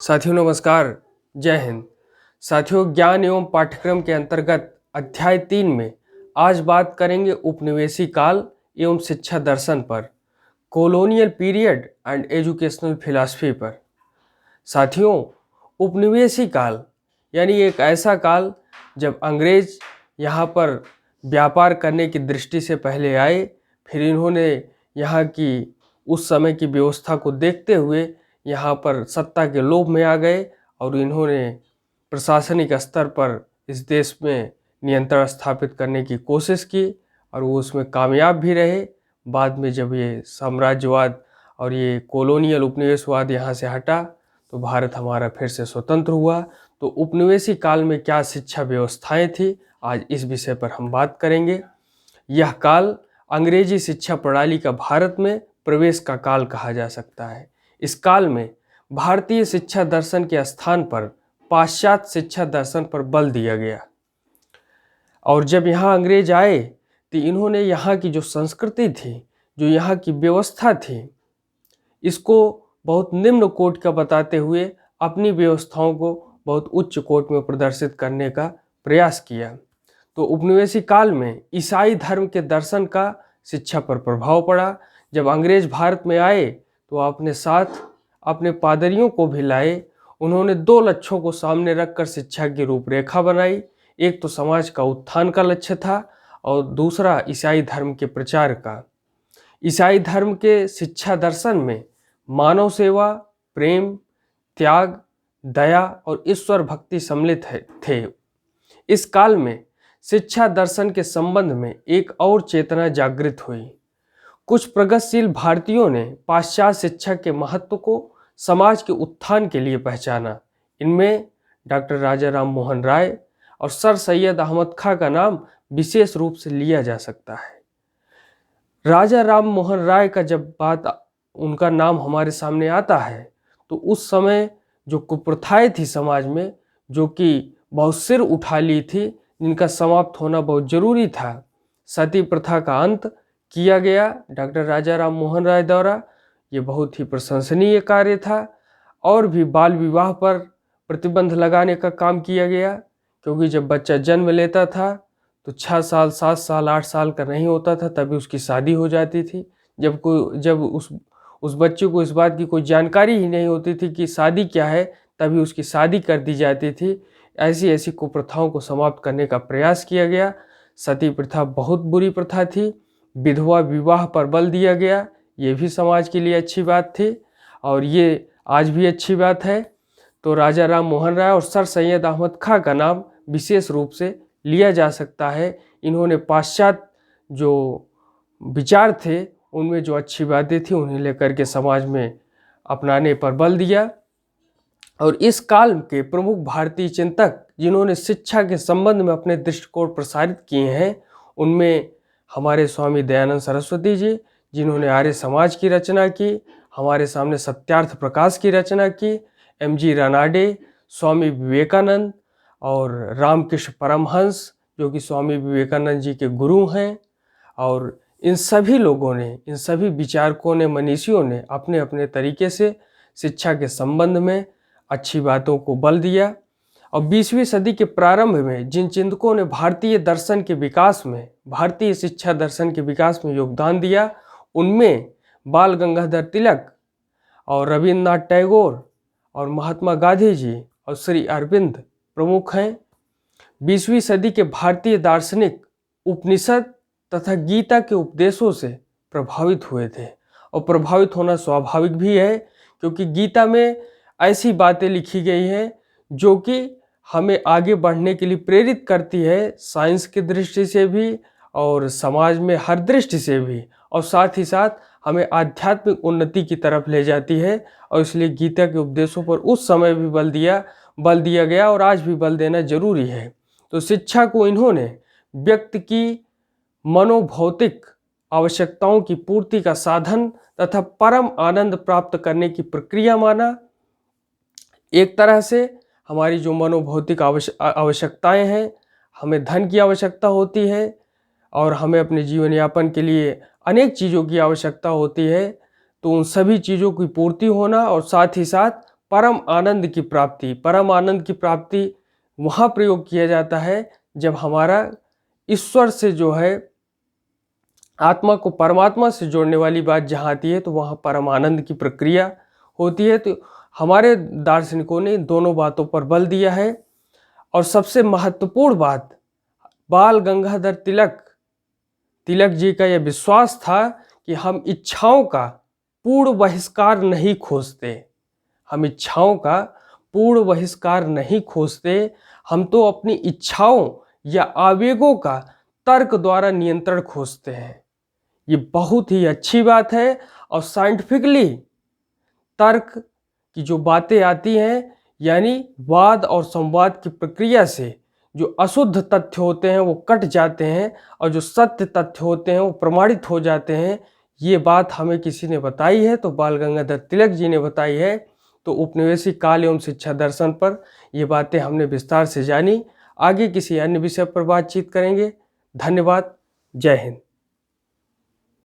साथियों नमस्कार, जय हिंद। साथियों, ज्ञान एवं पाठ्यक्रम के अंतर्गत अध्याय 3 में आज बात करेंगे उपनिवेशी काल एवं शिक्षा दर्शन पर, colonial period and educational philosophy पर। साथियों, उपनिवेशी काल यानी एक ऐसा काल जब अंग्रेज यहाँ पर व्यापार करने की दृष्टि से पहले आए, फिर इन्होंने यहाँ की उस समय की व्यवस्था को देखते हुए यहाँ पर सत्ता के लोभ में आ गए और इन्होंने प्रशासनिक स्तर पर इस देश में नियंत्रण स्थापित करने की कोशिश की और वो उसमें कामयाब भी रहे। बाद में जब ये साम्राज्यवाद और ये कॉलोनियल उपनिवेशवाद यहाँ से हटा तो भारत हमारा फिर से स्वतंत्र हुआ। तो उपनिवेशी काल में क्या शिक्षा व्यवस्थाएं थी, आज इस विषय पर हम बात करेंगे। यह काल अंग्रेजी शिक्षा प्रणाली का भारत में प्रवेश का काल कहा जा सकता है। इस काल में भारतीय शिक्षा दर्शन के स्थान पर पाश्चात्य शिक्षा दर्शन पर बल दिया गया और जब यहाँ अंग्रेज आए तो इन्होंने यहाँ की जो संस्कृति थी, जो यहाँ की व्यवस्था थी, इसको बहुत निम्न कोटि का बताते हुए अपनी व्यवस्थाओं को बहुत उच्च कोटि में प्रदर्शित करने का प्रयास किया। तो उपनिवेशी काल में ईसाई धर्म के दर्शन का शिक्षा पर प्रभाव पड़ा। जब अंग्रेज भारत में आए तो अपने साथ अपने पादरियों को भी लाए। उन्होंने दो लक्ष्यों को सामने रखकर शिक्षा की रूपरेखा बनाई। एक तो समाज का उत्थान का लक्ष्य था और दूसरा ईसाई धर्म के प्रचार का। ईसाई धर्म के शिक्षा दर्शन में मानव सेवा, प्रेम, त्याग, दया और ईश्वर भक्ति सम्मिलित थे। इस काल में शिक्षा दर्शन के संबंध में एक और चेतना जागृत हुई। कुछ प्रगतिशील भारतीयों ने पाश्चात्य शिक्षा के महत्व को समाज के उत्थान के लिए पहचाना। इनमें डॉक्टर राजा राम मोहन राय और सर सैयद अहमद खां का नाम विशेष रूप से लिया जा सकता है। राजा राम मोहन राय का जब उनका नाम हमारे सामने आता है तो उस समय जो कुप्रथाएं थी समाज में, जो कि बहुत सिर उठा ली थी, जिनका समाप्त होना बहुत जरूरी था, सती प्रथा का अंत किया गया डॉक्टर राजा राम मोहन राय द्वारा। ये बहुत ही प्रशंसनीय कार्य था। और भी बाल विवाह पर प्रतिबंध लगाने का काम किया गया, क्योंकि जब बच्चा जन्म लेता था तो 6 साल, 7 साल, 8 साल का नहीं होता था तभी उसकी शादी हो जाती थी। जब उस बच्चे को इस बात की कोई जानकारी ही नहीं होती थी कि शादी क्या है, तभी उसकी शादी कर दी जाती थी। ऐसी ऐसी कुप्रथाओं को समाप्त करने का प्रयास किया गया। सती प्रथा बहुत बुरी प्रथा थी। विधवा विवाह पर बल दिया गया, ये भी समाज के लिए अच्छी बात थी और ये आज भी अच्छी बात है। तो राजा राम मोहन राय और सर सैयद अहमद खां का नाम विशेष रूप से लिया जा सकता है। इन्होंने पाश्चात्य जो विचार थे उनमें जो अच्छी बातें थी उन्हें लेकर के समाज में अपनाने पर बल दिया। और इस काल के प्रमुख भारतीय चिंतक जिन्होंने शिक्षा के संबंध में अपने दृष्टिकोण प्रसारित किए हैं, उनमें हमारे स्वामी दयानंद सरस्वती जी, जिन्होंने आर्य समाज की रचना की, हमारे सामने सत्यार्थ प्रकाश की रचना की, M.G. रानाडे, स्वामी विवेकानंद और रामकृष्ण परमहंस, जो कि स्वामी विवेकानंद जी के गुरु हैं। और इन सभी लोगों ने, इन सभी विचारकों ने, मनीषियों ने अपने अपने तरीके से शिक्षा के संबंध में अच्छी बातों को बल दिया। और 20वीं सदी के प्रारंभ में जिन चिंतकों ने भारतीय दर्शन के विकास में, भारतीय शिक्षा दर्शन के विकास में योगदान दिया, उनमें बाल गंगाधर तिलक और रविन्द्रनाथ टैगोर और महात्मा गांधी जी और श्री अरविंद प्रमुख हैं। 20वीं सदी के भारतीय दार्शनिक उपनिषद तथा गीता के उपदेशों से प्रभावित हुए थे और प्रभावित होना स्वाभाविक भी है, क्योंकि गीता में ऐसी बातें लिखी गई हैं जो कि हमें आगे बढ़ने के लिए प्रेरित करती है, साइंस की दृष्टि से भी और समाज में हर दृष्टि से भी, और साथ ही साथ हमें आध्यात्मिक उन्नति की तरफ ले जाती है। और इसलिए गीता के उपदेशों पर उस समय भी बल दिया गया और आज भी बल देना जरूरी है। तो शिक्षा को इन्होंने व्यक्ति की मनोभौतिक आवश्यकताओं की पूर्ति का साधन तथा परम आनंद प्राप्त करने की प्रक्रिया माना। एक तरह से हमारी जो मनोभौतिक आवश्यकताएं हैं, हमें धन की आवश्यकता होती है और हमें अपने जीवन यापन के लिए अनेक चीज़ों की आवश्यकता होती है, तो उन सभी चीज़ों की पूर्ति होना और साथ ही साथ परम आनंद की प्राप्ति। परम आनंद की प्राप्ति वहाँ प्रयोग किया जाता है जब हमारा ईश्वर से जो है आत्मा को परमात्मा से जोड़ने वाली बात जहाँ आती है तो वहाँ परम आनंद की प्रक्रिया होती है। तो हमारे दार्शनिकों ने दोनों बातों पर बल दिया है। और सबसे महत्वपूर्ण बात, बाल गंगाधर तिलक जी का यह विश्वास था कि हम इच्छाओं का पूर्ण बहिष्कार नहीं खोजते। हम इच्छाओं का पूर्ण बहिष्कार नहीं खोजते, हम तो अपनी इच्छाओं या आवेगों का तर्क द्वारा नियंत्रण खोजते हैं। ये बहुत ही अच्छी बात है। और साइंटिफिकली तर्क की जो बातें आती हैं, यानी वाद और संवाद की प्रक्रिया से जो अशुद्ध तथ्य होते हैं वो कट जाते हैं और जो सत्य तथ्य होते हैं वो प्रमाणित हो जाते हैं। ये बात हमें किसी ने बताई है तो बाल गंगाधर तिलक जी ने बताई है। तो उपनिवेशी काल एवं शिक्षा दर्शन पर ये बातें हमने विस्तार से जानी। आगे किसी अन्य विषय पर बातचीत करेंगे। धन्यवाद। जय हिंद।